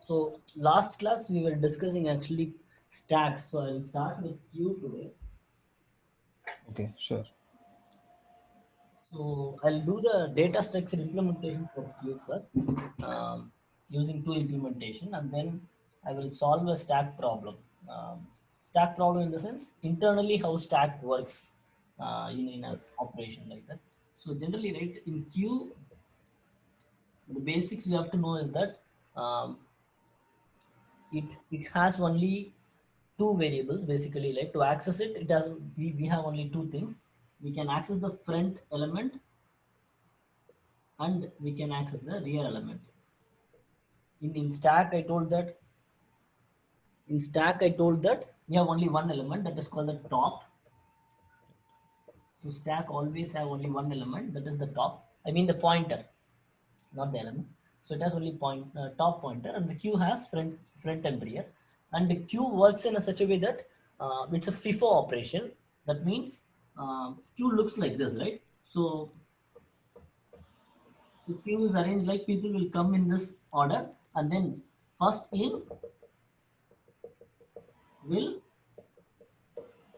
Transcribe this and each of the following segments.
So last class we were discussing actually stacks. So I'll start with queue today. Okay, sure. So I'll do the data structure implementation for queue first, using two implementation, and then I will solve a stack problem. Stack problem in the sense internally how stack works in an operation like that. So generally, right, in queue, the basics we have to know is that um, it has only two variables basically. Like to access it, it has we have only two things. We can access the front element and we can access the rear element. In stack I told that we have only one element, that is called the top. So stack always have only one element, that is the top, I mean the pointer, not the element. So it has only top pointer, and the queue has front and rear. And the queue works in a such a way that it's a FIFO operation. That means queue looks like this, right? So the queue is arranged like people will come in this order, and then first in will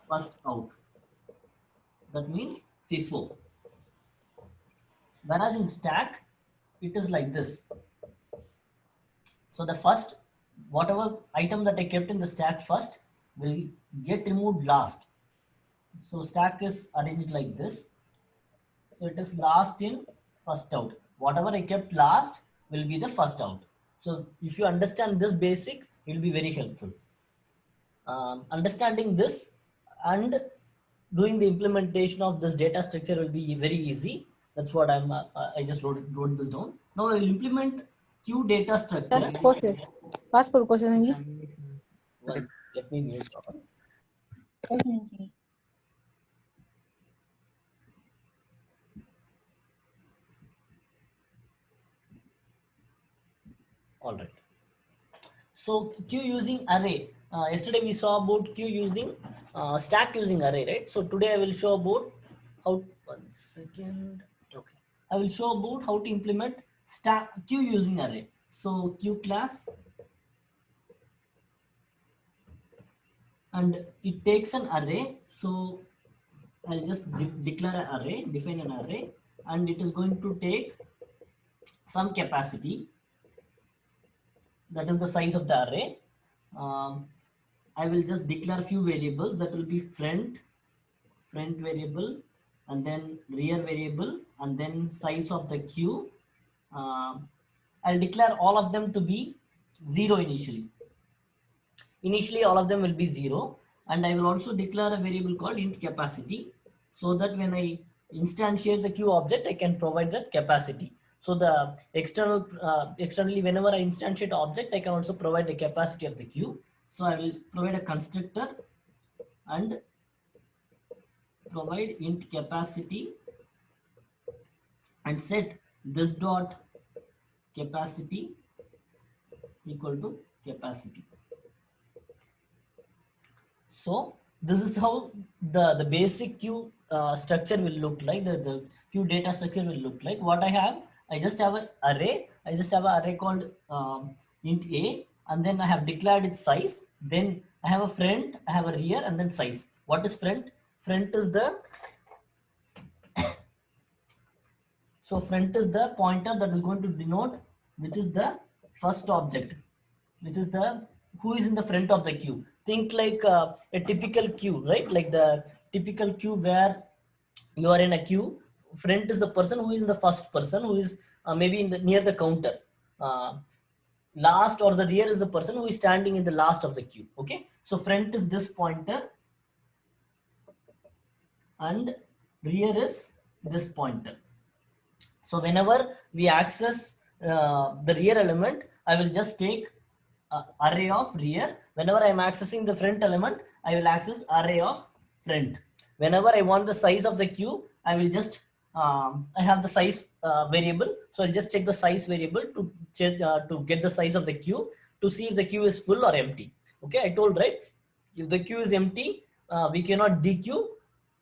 first out. That means FIFO. Whereas in stack, it is like this. So the first, whatever item that I kept in the stack first will get removed last. So stack is arranged like this. So it is last in, first out. Whatever I kept last will be the first out. So if you understand this basic, it will be very helpful. Understanding this and doing the implementation of this data structure will be very easy. That's what I just wrote this down. Now I will implement queue data structure. That forces. Passport question ji. One, let me mute all. All right. So queue using array. Yesterday we saw about queue using stack using array, right? So today I will show about how. One second. Okay. I will show about how to implement stack queue using array. So queue class, and it takes an array. So I'll just declare an array, define an array, and it is going to take some capacity. That is the size of the array. I will just declare few variables, that will be front variable, and then rear variable, and then size of the queue. I'll declare all of them to be 0 initially. Initially all of them will be 0, and I will also declare a variable called int capacity, so that when I instantiate the queue object, I can provide that capacity. So the externally, whenever I instantiate object, I can also provide the capacity of the queue. So I will provide a constructor and provide int capacity and set this dot capacity equal to capacity. So this is how the basic queue structure will look like. The queue data structure will look like. What I just have an array. I just have an array called int a, and then I have declared its size. Then I have a front, I have a rear, and then size. What is front? Front is the front is the pointer that is going to denote which is the first object, which is the who is in the front of the queue. Think like a typical queue, right? Like the typical queue where you are in a queue. Front is the person who is in the first person, who is maybe in the near the counter. Last or the rear is the person who is standing in the last of the queue. Okay, so front is this pointer, and rear is this pointer. So whenever we access the rear element, I will just take array of rear. Whenever I am accessing the front element, I will access array of front. Whenever I want the size of the queue, I will just I have the size variable, so I'll just check the size variable to get the size of the queue, to see if the queue is full or empty. Okay, I told, right, if the queue is empty, we cannot dequeue.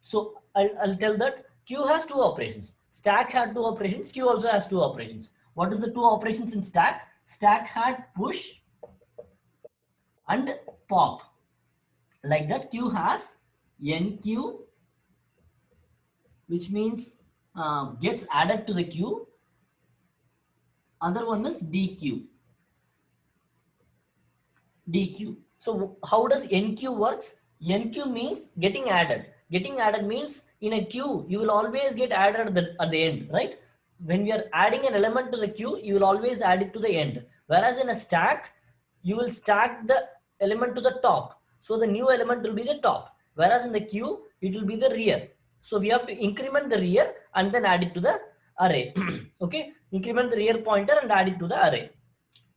So I'll tell that queue has two operations. Stack had two operations. Queue also has two operations. What is the two operations in stack? Stack had push and pop. Like that, Q has NQ, which means gets added to the Q. Other one is DQ. DQ. So how does NQ works? NQ means getting added. Getting added means in a queue, you will always get added at the end, right? When we are adding an element to the queue, you will always add it to the end. Whereas in a stack, you will stack the element to the top. So the new element will be the top. Whereas in the queue, it will be the rear. So we have to increment the rear and then add it to the array. Okay, increment the rear pointer and add it to the array.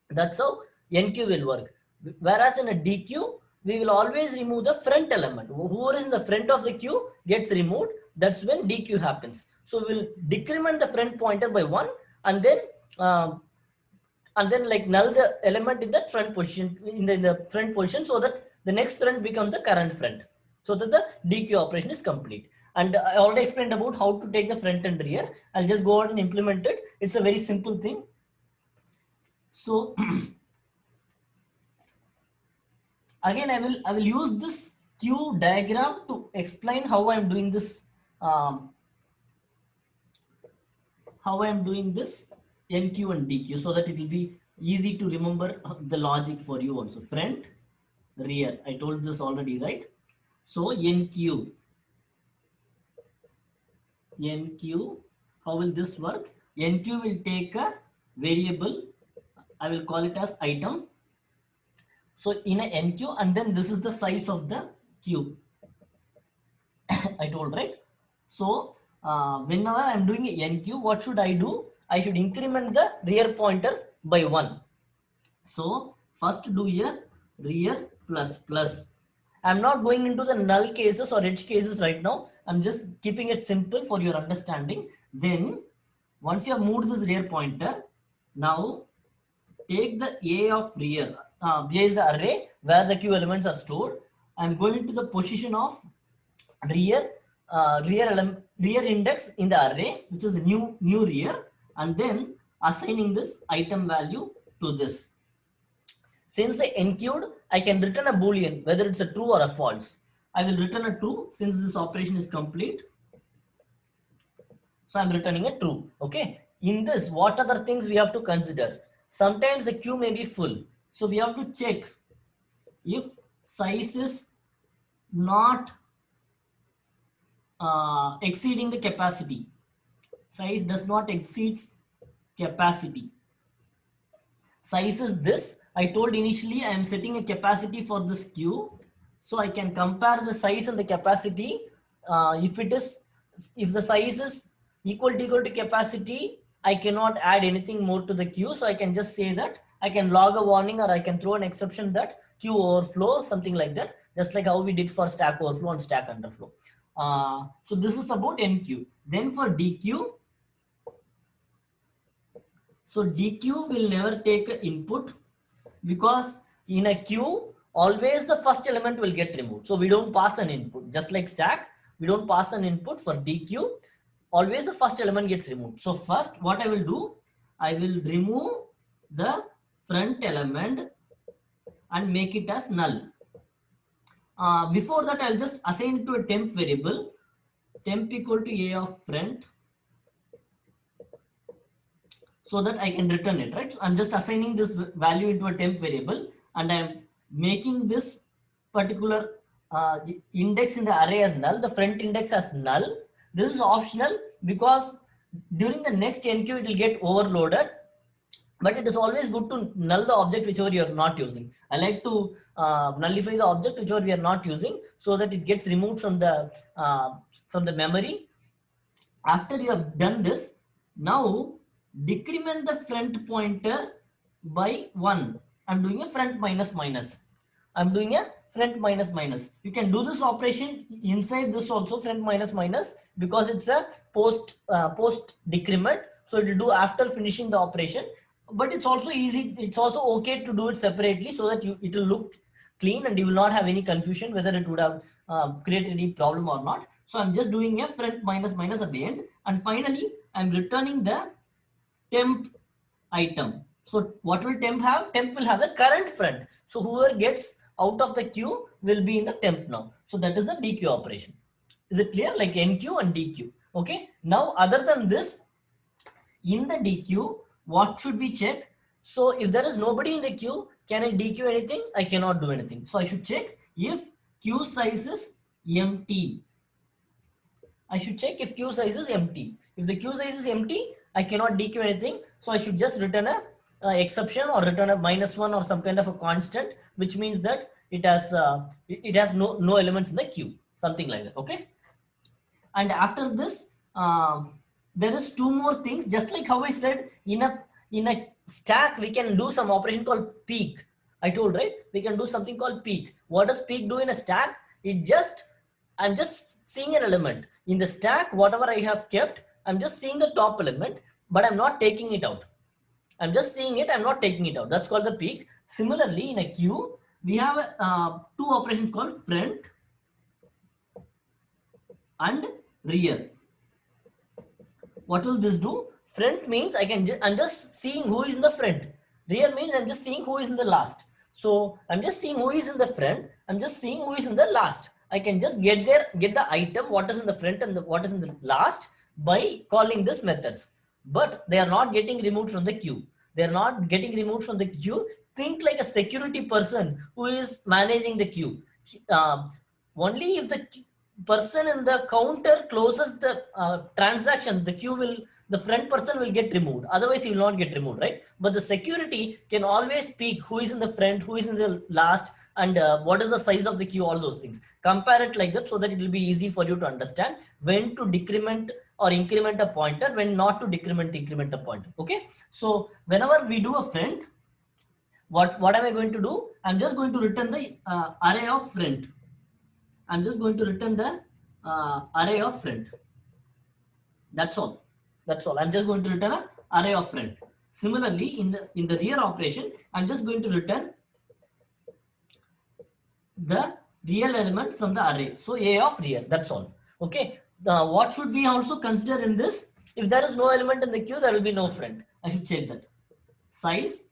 That's how NQ will work. Whereas in a DQ, we will always remove the front element. Whoever is in the front of the queue gets removed. That's when DQ happens. So we'll decrement the front pointer by 1 and then like null the element in the front position, in the front position, so that the next front becomes the current front, so that the DQ operation is complete. And I already explained about how to take the front and rear. I'll just go out and implement it. It's a very simple thing. So again, I will use this queue diagram to explain how I'm doing this. How I'm doing this NQ and DQ, so that it will be easy to remember the logic for you also. Front, rear. I told this already, right? So NQ. How will this work? NQ will take a variable. I will call it as item. So in a NQ, and then this is the size of the queue. I told, right? So whenever I'm doing a NQ, what should I do? I should increment the rear pointer by 1. So first do a rear plus plus. I'm not going into the null cases or edge cases right now. I'm just keeping it simple for your understanding. Then once you have moved this rear pointer, now take the A of rear. A is the array where the Q elements are stored. I'm going to the position of rear index in the array, which is the new rear, and then assigning this item value to this. Since I NQ'd, I can return a boolean whether it's a true or a false. I will return a true since this operation is complete. So I'm returning a true. Okay. In this, what other things we have to consider? Sometimes the queue may be full. So we have to check if size is not exceeding the capacity. Size does not exceed capacity. Size is this. I told initially I am setting a capacity for this queue. So I can compare the size and the capacity. If the size is equal to capacity, I cannot add anything more to the queue. So I can just say that I can log a warning, or I can throw an exception that queue overflow, something like that, just like how we did for stack overflow and stack underflow. So this is about NQ. Then for DQ, so DQ will never take an input, because in a queue, always the first element will get removed. So we don't pass an input. Just like stack, we don't pass an input. For DQ, always the first element gets removed. So first, what I will do, I will remove the front element and make it as null. Before that, I'll just assign it to a temp variable, temp equal to A of front, so that I can return it, right? So I'm just assigning this value into a temp variable, and I'm making this particular index in the array as null, the front index as null. This is optional because during the next NQ it will get overloaded, but it is always good to null the object whichever you are not using. I like to nullify the object whichever we are not using, so that it gets removed from the memory. After you have done this, now decrement the front pointer by 1. I'm doing a front minus minus. I'm doing a front minus minus. You can do this operation inside this also, front minus minus, because it's a post decrement. So it will do after finishing the operation. But it's also easy. It's also okay to do it separately, so that it will look clean and you will not have any confusion whether it would have created any problem or not. So I'm just doing a front minus minus at the end, and finally I'm returning the temp item. So what will temp have? Temp will have the current front. So whoever gets out of the queue will be in the temp now. So that is the DQ operation. Is it clear? Like NQ and DQ. Okay. Now, other than this, in the DQ, what should we check? So if there is nobody in the queue, can I DQ anything? I cannot do anything. So I should check if queue size is empty. I should check if queue size is empty. If the queue size is empty, I cannot DQ anything. So I should just return a exception or return a -1 or some kind of a constant, which means that it has no elements in the queue, something like that. Okay. And after this, there is two more things. Just like how I said, in a stack we can do some operation called peek. I told, right? We can do something called peek. What does peek do in a stack? I'm just seeing an element in the stack. Whatever I have kept, I'm just seeing the top element, but I'm not taking it out. I'm just seeing it, I'm not taking it out. That's called the peek. Similarly, in a queue, we have two operations called front and rear. What will this do? Front means I'm just seeing who is in the front. Rear means I'm just seeing who is in the last. So I'm just seeing who is in the front. I'm just seeing who is in the last. I can just get the item, what is in the front and what is in the last, by calling this methods. But they are not getting removed from the queue. They are not getting removed from the queue. Think like a security person who is managing the queue. Only if the person in the counter closes the transaction, the front person will get removed. Otherwise, he will not get removed, right? But the security can always peek who is in the front, who is in the last, and what is the size of the queue, all those things. Compare it like that so that it will be easy for you to understand when to decrement or increment a pointer, when not to increment a pointer. Okay. So whenever we do a front, what am I going to do? I'm just going to return the array of front. I'm just going to return the array of front. That's all. That's all. I'm just going to return an array of front. Similarly, in the rear operation, I'm just going to return the real element from the array. So A of rear. That's all. Okay. What should we also consider in this? If there is no element in the queue, there will be no front. I should check that. Size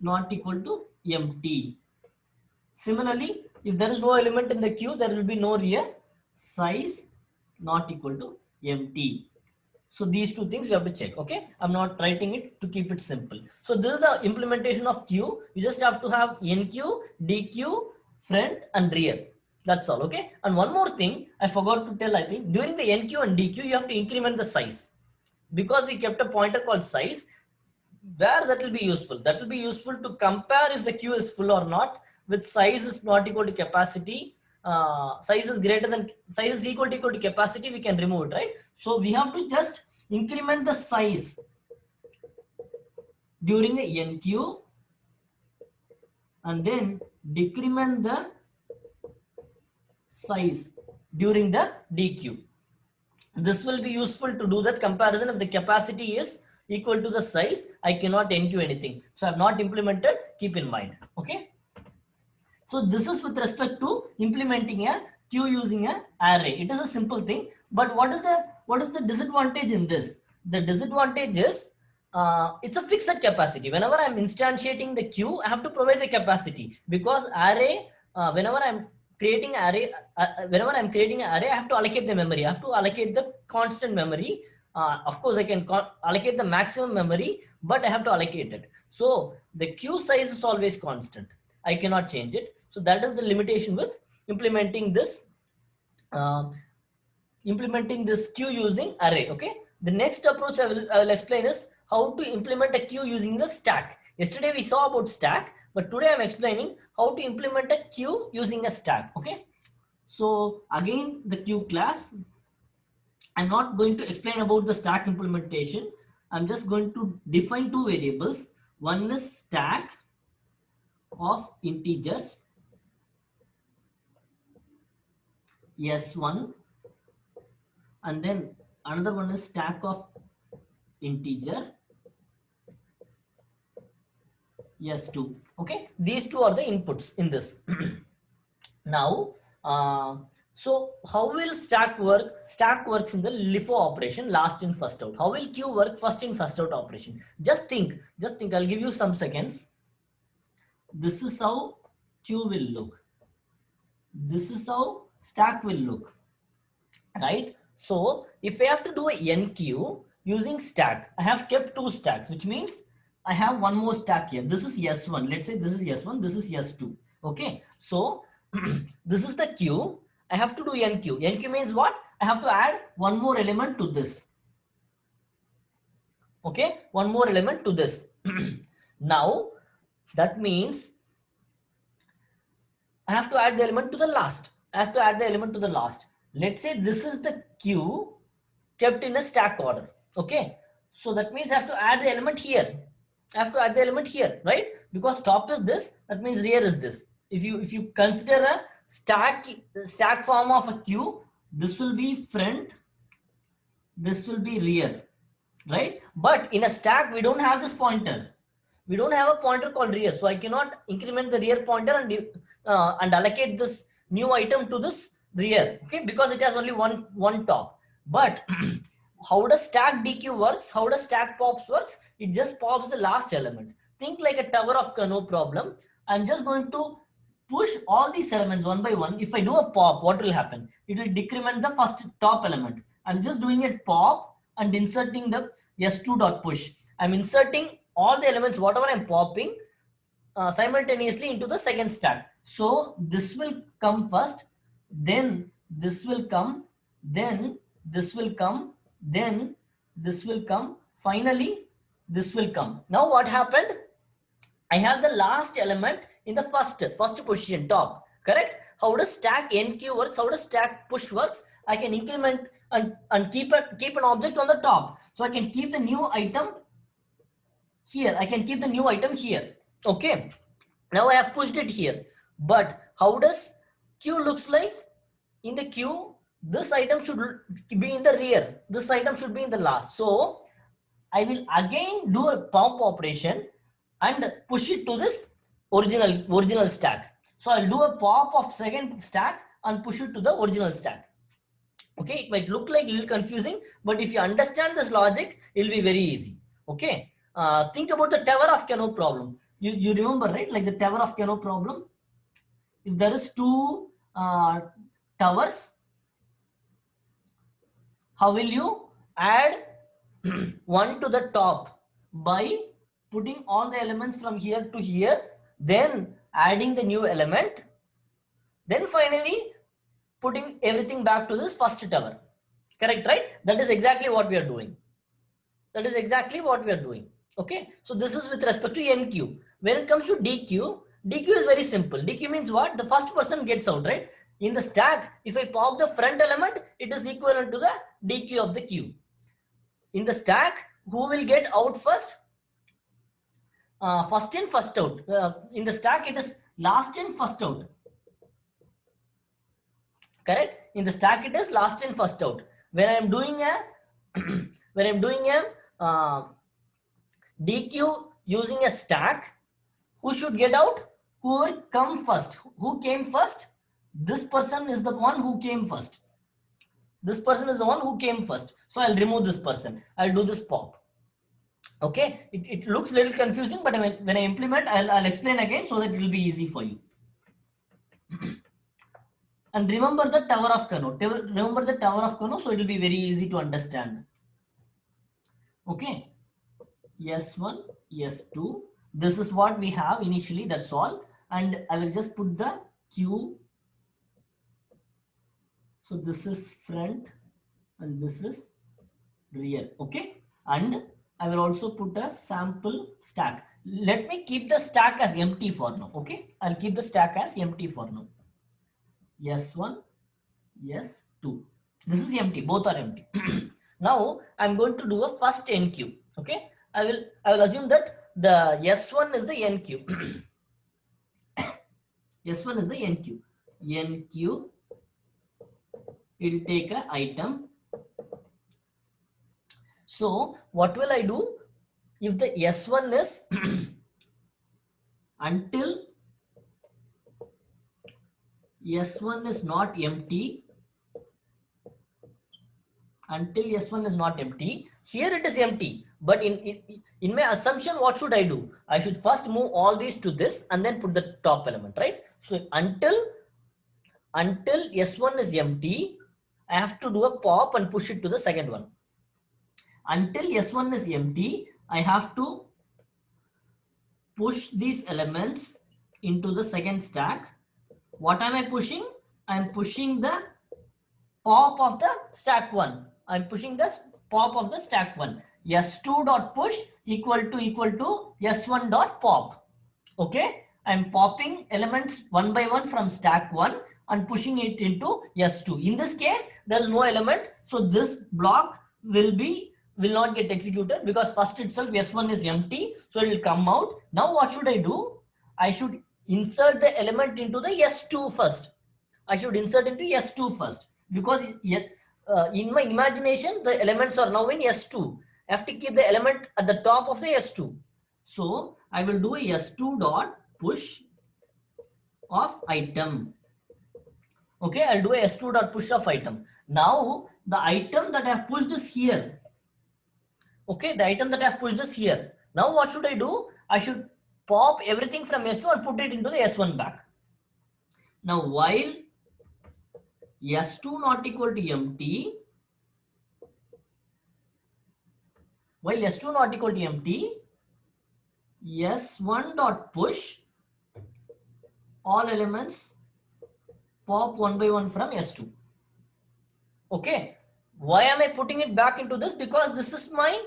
not equal to empty. Similarly, if there is no element in the queue, there will be no rear. Size not equal to empty. So these two things we have to check. Okay. I'm not writing it to keep it simple. So this is the implementation of queue. You just have to have NQ, DQ, front and rear. That's all. Okay. And one more thing I forgot to tell, I think during the NQ and DQ, you have to increment the size, because we kept a pointer called size. Where that will be useful? That will be useful to compare if the queue is full or not. With size is not equal to capacity, size is equal to capacity, we can remove it, right? So we have to just increment the size during the NQ and then decrement the size during the DQ. This will be useful to do that comparison. If the capacity is equal to the size, I cannot NQ anything. So I have not implemented, keep in mind. Okay. So this is with respect to implementing a queue using an array. It is a simple thing, but what is the disadvantage in this? The disadvantage is it's a fixed capacity. Whenever I'm instantiating the queue, I have to provide the capacity, because array, whenever I'm creating an array, I have to allocate the memory. I have to allocate the constant memory. Of course, I can allocate the maximum memory, but I have to allocate it. So the queue size is always constant. I cannot change it. So that is the limitation with implementing this queue using array. Okay. The next approach I will explain is how to implement a queue using the stack. Yesterday we saw about stack, but today I'm explaining how to implement a queue using a stack. Okay. So again, the queue class. I'm not going to explain about the stack implementation. I'm just going to define two variables. One is stack of integers S1, and then another one is stack of integer S2. Okay, these two are the inputs in this. Now, so how will stack work? Stack works in the LIFO operation, last in first out. How will queue work? First in first out operation. Just think, I'll give you some seconds. This is how queue will look. This is how stack will look, right? So if I have to do a NQ using stack, I have kept two stacks, which means I have one more stack here. This is S1. Let's say this is S1, this is S2. Okay, so this is the queue. I have to do NQ. NQ means what? I have to add one more element to this. Okay, one more element to this. Now that means I have to add the element to the last. I have to add the element to the last. Let's say this is the queue kept in a stack order. Okay, so that means I have to add the element here. I have to add the element here, right? Because top is this, that means rear is this. If you consider a stack form of a queue, this will be front, this will be rear, right? But in a stack, we don't have this pointer. We don't have a pointer called rear, so I cannot increment the rear pointer and allocate this new item to this rear, okay? Because it has only one top. But how does stack DQ works? How does stack pops works? It just pops the last element. Think like a Tower of Canoe problem. I'm just going to push all these elements one by one. If I do a pop, what will happen? It will decrement the first top element. I'm just doing a pop and inserting the S2 dot push. I'm inserting all the elements, whatever I'm popping, simultaneously into the second stack. So this will come first, then this will come, then this will come, then this will come, finally this will come. Now what happened? I have the last element in the first position, top, correct? How does stack NQ works? How does stack push works? I can increment and keep an object on the top. So I can keep the new item here. I can keep the new item here. Okay. Now I have pushed it here. But how does queue looks like? In the queue, this item should be in the rear. This item should be in the last. So I will again do a pop operation and push it to this original stack. So I'll do a pop of second stack and push it to the original stack. Okay, it might look like a little confusing, but if you understand this logic, it will be very easy. Okay, think about the Tower of Canoe problem. You remember, right? Like the Tower of Canoe problem. If there is two towers, how will you add one to the top? By putting all the elements from here to here, then adding the new element, then finally putting everything back to this first tower. Correct, right? That is exactly what we are doing. That is exactly what we are doing. Okay, so this is with respect to NQ. When it comes to DQ, DQ is very simple. DQ means what? The first person gets out, right? In the stack, if I pop the front element, it is equivalent to the DQ of the queue. In the stack, who will get out first? First in, first out. In the stack, it is last in, first out. Correct? In the stack, it is last in, first out. When I'm doing a DQ using a stack, who should get out? Whoever come first. Who came first? This person is the one who came first. This person is the one who came first. So I'll remove this person. I'll do this pop. Okay, it looks a little confusing, but when I implement, I'll explain again so that it will be easy for you. And remember the Tower of Canoe. Remember the Tower of Canoe, so it will be very easy to understand. Okay, S1, S2. This is what we have initially, that's all. And I will just put the queue. So this is front and this is rear. Okay, and I will also put a sample stack. Let me keep the stack as empty for now. Okay, I'll keep the stack as empty for now. S1, S2. This is empty, both are empty. Now I'm going to do a first NQ. Okay, I will assume that the S1 is the NQ. S1 is the NQ. NQ, it will take an item. So what will I do? If the S1 is until S1 is not empty, until S1 is not empty, here it is empty, But in my assumption, what should I do? I should first move all these to this and then put the top element, right? So until S1 is empty, I have to do a pop and push it to the second one. Until S1 is empty, I have to push these elements into the second stack. What am I pushing? I'm pushing the pop of the stack 1. I'm pushing the pop of the stack 1. S2 dot push equal to S1 dot pop. Okay, I'm popping elements one by one from stack 1 and pushing it into S2. In this case, there is no element, so this block will not get executed because first itself S1 is empty, so it will come out. Now what should I do? I should insert the element into the S2 first. I should insert into S2 first because in my imagination the elements are now in S2. I have to keep the element at the top of the S2. So I will do a S2 dot push of item. Okay, I'll do a S2 dot push of item. Now the item that I have pushed is here. Okay, the item that I have pushed is here. Now what should I do? I should pop everything from S2 and put it into the S1 back. Now while S2 not equal to empty, S1 dot push all elements pop one by one from S2. Okay, why am I putting it back into this? Because this is my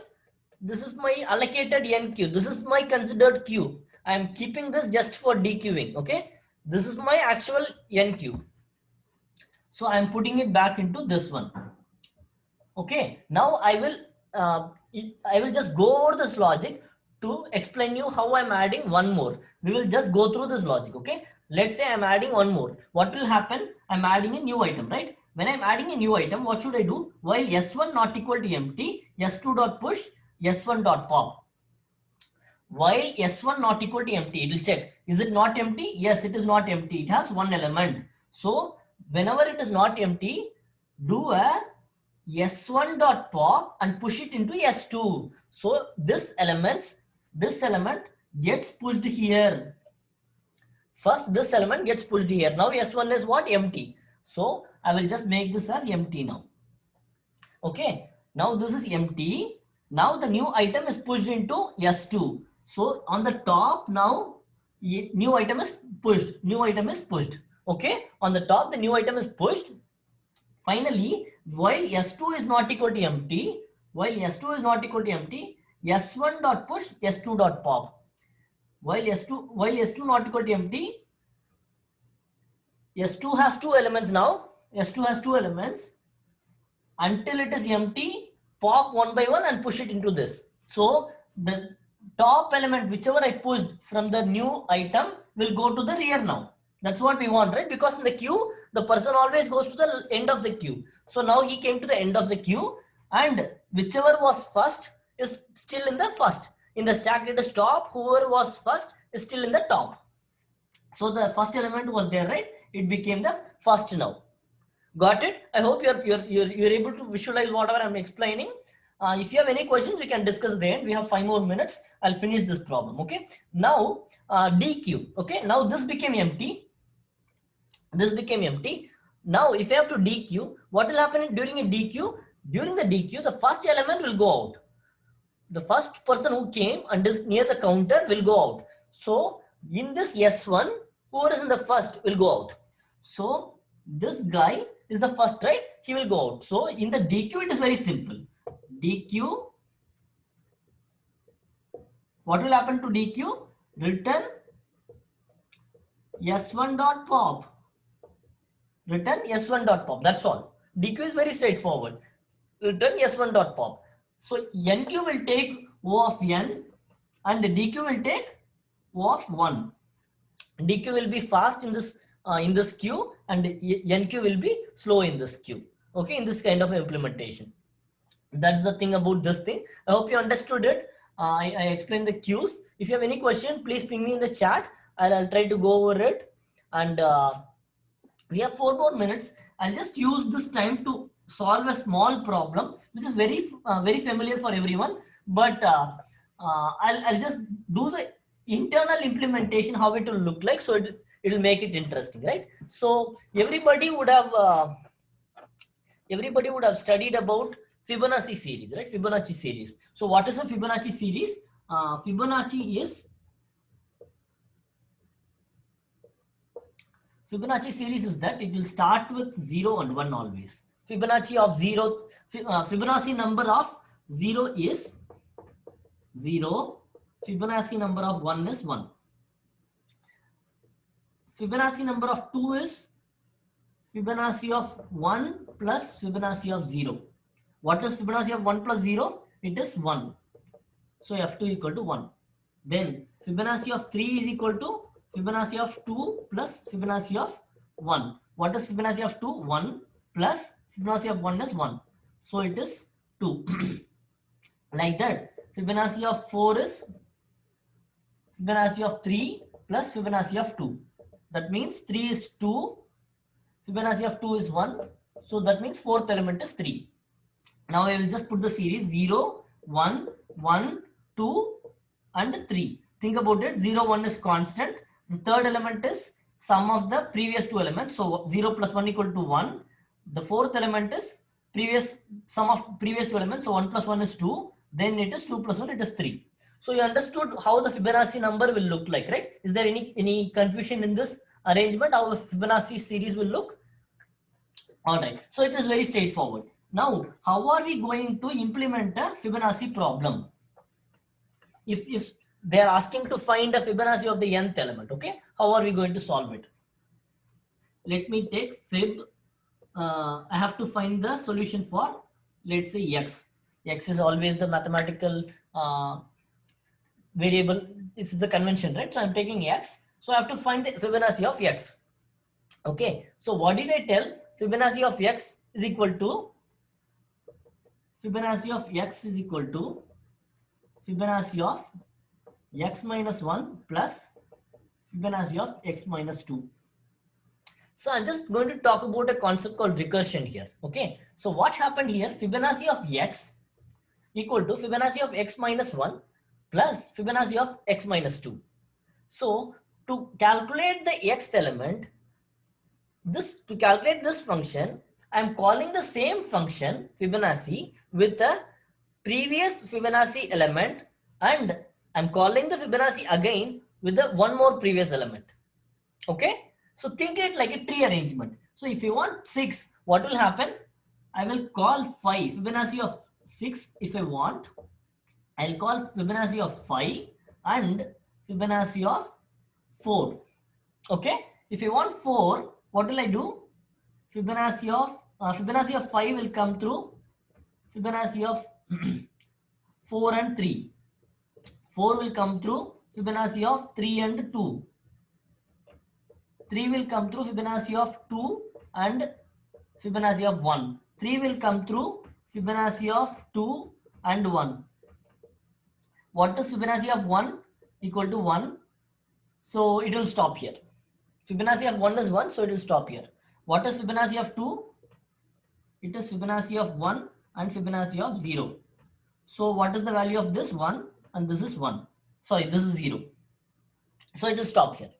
allocated n queue. This is my considered queue. I am keeping this just for dequeuing. Okay, this is my actual n queue. So I am putting it back into this one. Okay, now I will just go over this logic to explain you how I'm adding one more. We will just go through this logic. Okay, let's say I'm adding one more. What will happen? I'm adding a new item, right? When I'm adding a new item, what should I do? While S1 not equal to empty, S2 dot push, S1 dot pop. While S1 not equal to empty, it will check. Is it not empty? Yes, it is not empty. It has one element. So whenever it is not empty, do a S1 dot pop and push it into S2. So this element gets pushed here. First, this element gets pushed here. Now S1 is what? Empty. So I will just make this as empty now. Okay. Now this is empty. Now the new item is pushed into S2. So on the top now, new item is pushed. New item is pushed. Okay. On the top, the new item is pushed. Finally, while S2 is not equal to empty, S1 dot push, S2 dot pop. While S2 not equal to empty, S2 has two elements now. S2 has two elements. Until it is empty, pop one by one and push it into this. So the top element, whichever I pushed from the new item, will go to the rear now. That's what we want, right? Because in the queue, the person always goes to the end of the queue. So now he came to the end of the queue, and whichever was first is still in the first. In the stack, it is top. Whoever was first is still in the top. So the first element was there, right? It became the first now. Got it? I hope you're able to visualize whatever I'm explaining. If you have any questions, we can discuss at the end. We have 5 more minutes. I'll finish this problem. Okay. Now DQ. Okay. Now this became empty. This became empty. Now if I have to DQ, what will happen during a DQ? During the DQ, the first element will go out. The first person who came and is near the counter will go out. So in this S1, whoever is in the first will go out. So this guy is the first, right? He will go out. So in the DQ, it is very simple. DQ, what will happen to DQ? Return S1 dot pop. Return S1 dot pop. That's all. DQ is very straightforward. Return S1 dot pop. So NQ will take O of N and DQ will take O of 1. DQ will be fast in this queue and NQ will be slow in this queue. Okay, in this kind of implementation. That's the thing about this thing. I hope you understood it. I explained the queues. If you have any question, please ping me in the chat. I'll try to go over it. And we have 4 more minutes. I'll just use this time to solve a small problem, which is very familiar for everyone. but I'll just do the internal implementation, how it will look like, so it'll make it interesting, right? So everybody would have studied about Fibonacci series, right? Fibonacci series. So what is a Fibonacci series? Fibonacci series is that it will start with 0 and 1 always. Fibonacci number of 0 is 0. Fibonacci number of 1 is 1. Fibonacci number of 2 is Fibonacci of 1 plus Fibonacci of 0. What is Fibonacci of 1 plus 0? It is 1. So F2 equal to 1. Then Fibonacci of 3 is equal to Fibonacci of 2 plus Fibonacci of 1. What is Fibonacci of 2? 1 plus Fibonacci of 1 is 1. So it is 2. Like that. Fibonacci of 4 is Fibonacci of 3 plus Fibonacci of 2. That means 3 is 2. Fibonacci of 2 is 1. So that means fourth element is 3. Now I will just put the series 0, 1, 1, 2 and 3. Think about it. 0, 1 is constant. The third element is sum of the previous two elements. So 0 plus 1 equal to 1. The fourth element is sum of previous two elements. So 1 plus 1 is 2. Then it is 2 plus 1, it is 3. So you understood how the Fibonacci number will look like, right? Is there any confusion in this arrangement, how the Fibonacci series will look? All right. So it is very straightforward. Now, how are we going to implement a Fibonacci problem? If they are asking to find a Fibonacci of the nth element, okay? How are we going to solve it? Let me take fib. I have to find the solution for, let's say, x. X is always the mathematical variable. This is the convention, right? So I'm taking x. So I have to find the Fibonacci of x. Okay. So what did I tell? Fibonacci of x is equal to Fibonacci of x is equal to Fibonacci of x minus 1 plus Fibonacci of x minus 2. So I'm just going to talk about a concept called recursion here. Okay. So what happened here? Fibonacci of x equal to Fibonacci of x minus 1 plus Fibonacci of x minus 2. So to calculate the xth element, to calculate this function, I'm calling the same function Fibonacci with the previous Fibonacci element, and I'm calling the Fibonacci again with the one more previous element. Okay. So think it like a tree arrangement. So if you want 6, what will happen? I will call 5, Fibonacci of 6 if I want. I'll call Fibonacci of 5 and Fibonacci of 4. Okay. If you want 4, what will I do? Fibonacci of 5 will come through Fibonacci of 4 and 3. 4 will come through Fibonacci of 3 and 2. 3 will come through Fibonacci of 2 and Fibonacci of 1. 3 will come through Fibonacci of 2 and 1. What is Fibonacci of 1? Equal to 1. So it will stop here. Fibonacci of 1 is 1, so it will stop here. What is Fibonacci of 2? It is Fibonacci of 1 and Fibonacci of 0. So what is the value of this? 1 and this is 1. Sorry, this is 0. So it will stop here.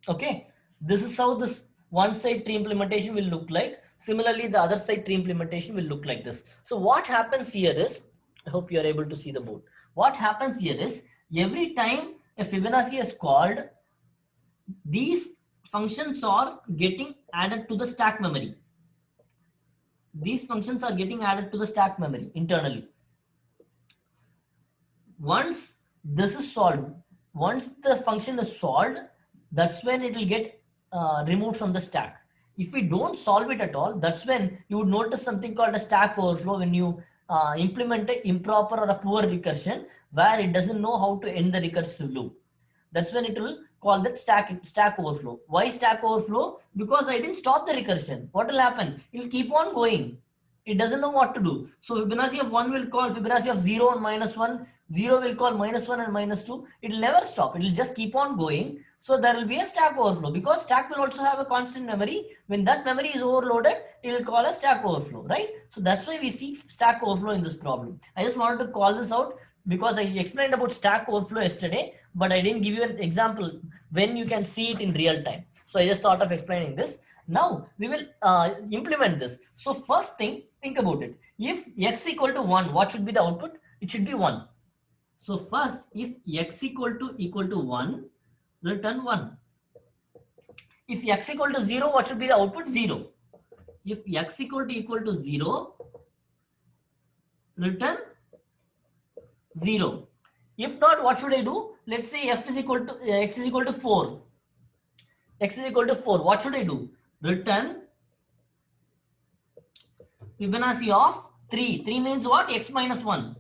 Okay. This is how this one side tree implementation will look like. Similarly, the other side tree implementation will look like this. So what happens here is, I hope you are able to see the board. What happens here is, every time a Fibonacci is called, these functions are getting added to the stack memory. These functions are getting added to the stack memory internally. Once this is solved, once the function is solved, that's when it will get removed from the stack. If we don't solve it at all, that's when you would notice something called a stack overflow when you implement an improper or a poor recursion where it doesn't know how to end the recursive loop. That's when it will call that stack overflow. Why stack overflow? Because I didn't stop the recursion. What will happen? It will keep on going. It doesn't know what to do. So Fibonacci of 1 will call Fibonacci of 0 and minus 1. 0 will call minus 1 and minus 2. It will never stop. It will just keep on going. So there will be a stack overflow because stack will also have a constant memory. When that memory is overloaded, it will call a stack overflow, right? So that's why we see stack overflow in this problem. I just wanted to call this out because I explained about Stack Overflow yesterday, but I didn't give you an example when you can see it in real time. So I just thought of explaining this. Now we will implement this. So first thing, think about it. If x equal to 1, what should be the output? It should be 1. So first, if x equal to 1, return 1. If x equal to 0, what should be the output? 0. If x equal to 0, return 0. If not, what should I do? Let's say x is equal to 4. X is equal to 4. What should I do? Return Fibonacci of 3. 3 means what? X minus 1.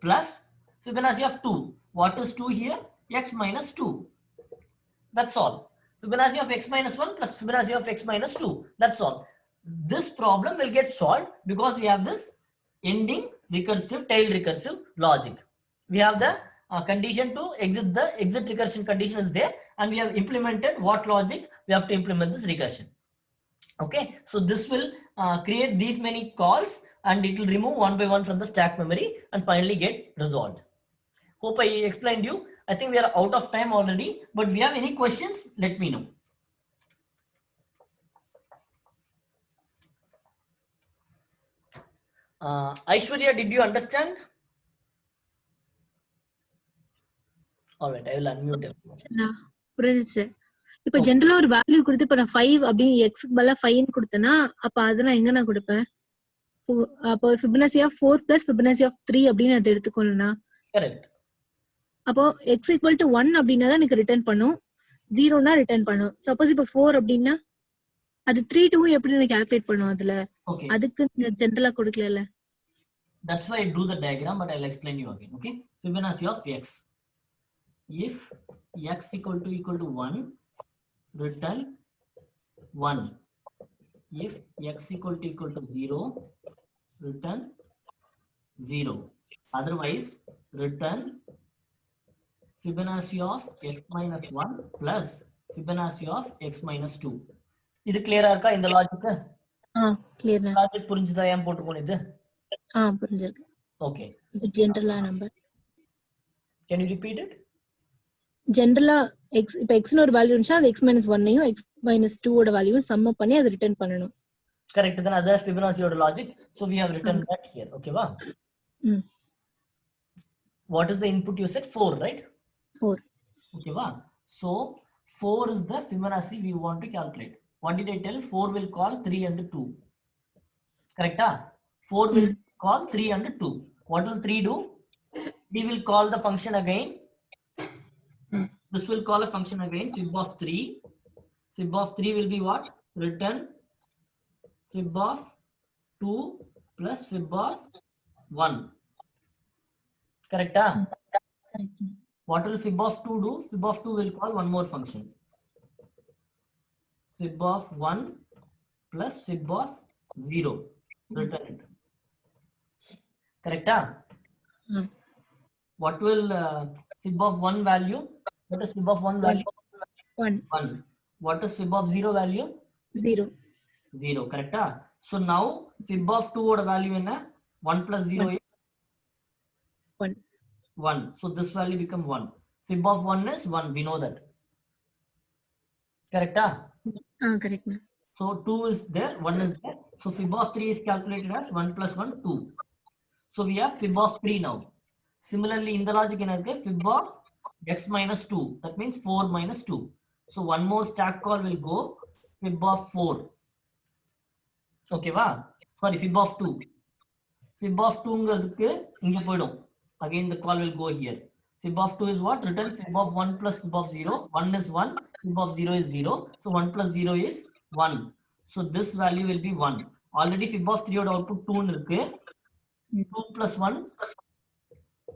Plus Fibonacci of 2. What is 2 here? X minus 2. That's all. Fibonacci of x minus 1 plus Fibonacci of x minus 2. That's all. This problem will get solved because we have this ending recursive, tail recursive logic. We have the condition to exit. The exit recursion condition is there, and we have implemented what logic we have to implement this recursion. Okay, so this will create these many calls, and it will remove one by one from the stack memory and finally get resolved. Hope I explained you. I think we are out of time already, but if you have any questions, let me know. Aishwarya, did you understand? All right, I will unmute everyone. புரிஞ்சுச்சு. இப்ப ஜெனரலா ஒரு value கொடுத்து இப்ப நான் 5 அப்படி x க்கு பதிலா 5 ன்னு கொடுத்தேனா அப்ப அத நான் எங்க நான் கொடுப்பேன்? அப்போ Fibonacci of 4 plus Fibonacci of 3 அப்படின்னு நான் எடுத்துக்கணும்னா கரெக்ட். அப்போ x equal to 1 அப்படினா தான் எனக்கு ரிட்டர்ன் பண்ணும், 0 னா ரிட்டர்ன் பண்ணும். சப்போஸ் இப்ப 4 அப்படினா அது 3 2 எப்படி நான் கால்குலேட் பண்ணும் அதுல? அதுக்கு நீங்க ஜெனரலா கொடுக்கலல. That's why I do the diagram, but I'll explain you again. Okay, Fibonacci of x. If x equal to 1, return 1. If x equal to 0, return 0. Otherwise, return Fibonacci of x minus 1 plus Fibonacci of x minus 2. இது clear-ஆ இருக்கா இந்த logic? clear தான். Logic புரிஞ்சுதா? ஏன் போட்டுக்கணும் இது? புரிஞ்சிருக்கு. Okay. இது ஜெனரலா number. Can you repeat it? ஜெனரலா x இப்ப x ன ஒரு வேல்யூ இருந்துச்சா அது x minus 1 னையும் x minus 2 ஓட வேல்யூவை சம் அப் பண்ணி அது ரிட்டர்ன் பண்ணனும். Correct. Then other Fibonacci ஓட logic. So we have written that here. Okay va? What is the input you said? 4, right? 4. Okay va? So 4 is the Fibonacci we want to calculate. What did I tell? 4 will call 3 and 2. Correct? 4 will call 3 and 2. What will 3 do? We will call the function again. This will call a function again, fib of 3. Fib of 3 will be what? Return fib of 2 plus fib of 1. Correct? Correct. What will fib of 2 do? Fib of 2 will call one more function. Fib of 1 plus fib of 0. Return it. Correct? What will fib of 1 value? What is fib of 1 value? 1. 1. What is fib of 0 value? 0. 0. Correct? So now fib of 2 oda value enna? 1 plus 0 is 1. 1. So this value become 1. Fib of 1 is 1. We know that. Correct? Correct. So 2 is there, 1 is there. So fib of 3 is calculated as 1 plus 1, 2. So we have fib of 3 now. Similarly, in the logic, fib of x minus 2. That means 4 minus 2. So one more stack call will go, fib of 4. Okay, va? Sorry, fib of 2. Fib of 2 inga poidum. Again, the call will go here. Fib of 2 is what? Return fib of 1 plus fib of 0. 1 is 1. Fib of 0 is 0. So 1 plus 0 is 1. So this value will be 1. Already fib of 3 oda output 2 irukku. 2 plus 1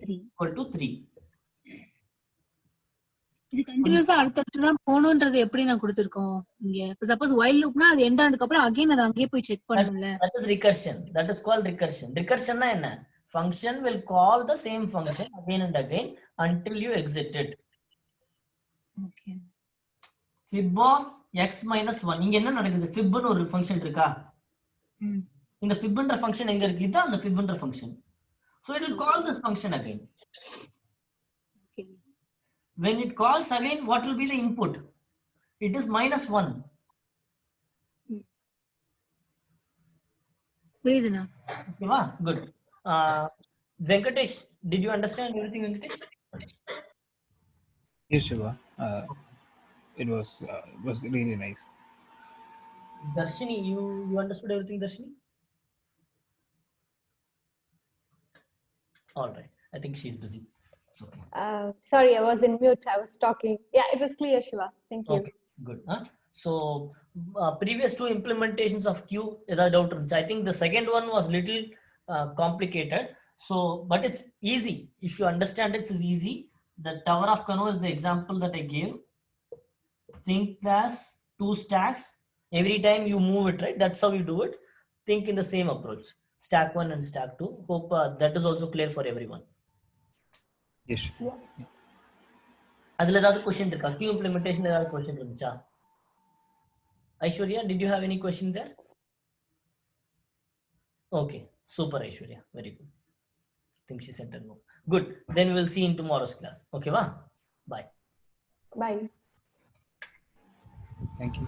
3 equal to 3. இது கண்டினியூஸா அடுத்து தான் போணும்ன்றது எப்படி நான் கொடுத்திருக்கோம் இங்க? இப்ப suppose while loopனா அது எண்ட் ஆனதுக்கு அப்புறம் அகைன் அத அங்கேயே போய் செக் பண்ணணும்ல. That is recursion. That is called recursion. Recursion na enna? Function will call the same function again and again until you exit it. Okay. Fib of x minus 1. இங்க என்ன நடக்குது? fib னு ஒரு function இருக்கா? இந்த fib ன்ற function எங்க இருக்கு? இதான் அந்த fib ன்ற function. So it will call this function again. Okay. When it calls again, what will be the input? It is -1. புரியுதுண்ணா. Okay, wow, good. Venkatesh, did you understand everything, Venkatesh? Yes, Shiva. It was really nice. Darshini, you understood everything, Darshini? All right. I think she's busy. It's okay. Sorry, I was in mute. I was talking. Yeah, it was clear, Shiva. Thank you. Okay, good. So previous two implementations of Q, there are doubts. I think the second one was little complicated. So, but it's easy. If you understand it, it's easy. The Tower of Kano is the example that I gave. Think as two stacks. Every time you move it, right? That's how you do it. Think in the same approach. Stack 1 and stack 2. Hope that is also clear for everyone. Yes. அதில் ஏதாவது question இருக்கா? Q implementation ஏதாவது question இருந்துச்சா? Aishwarya, did you have any question there? Okay, super Aishwarya, very good. I think she sent a no. Good, then we will see in tomorrow's class. Okay, va? Bye. Bye. Thank you.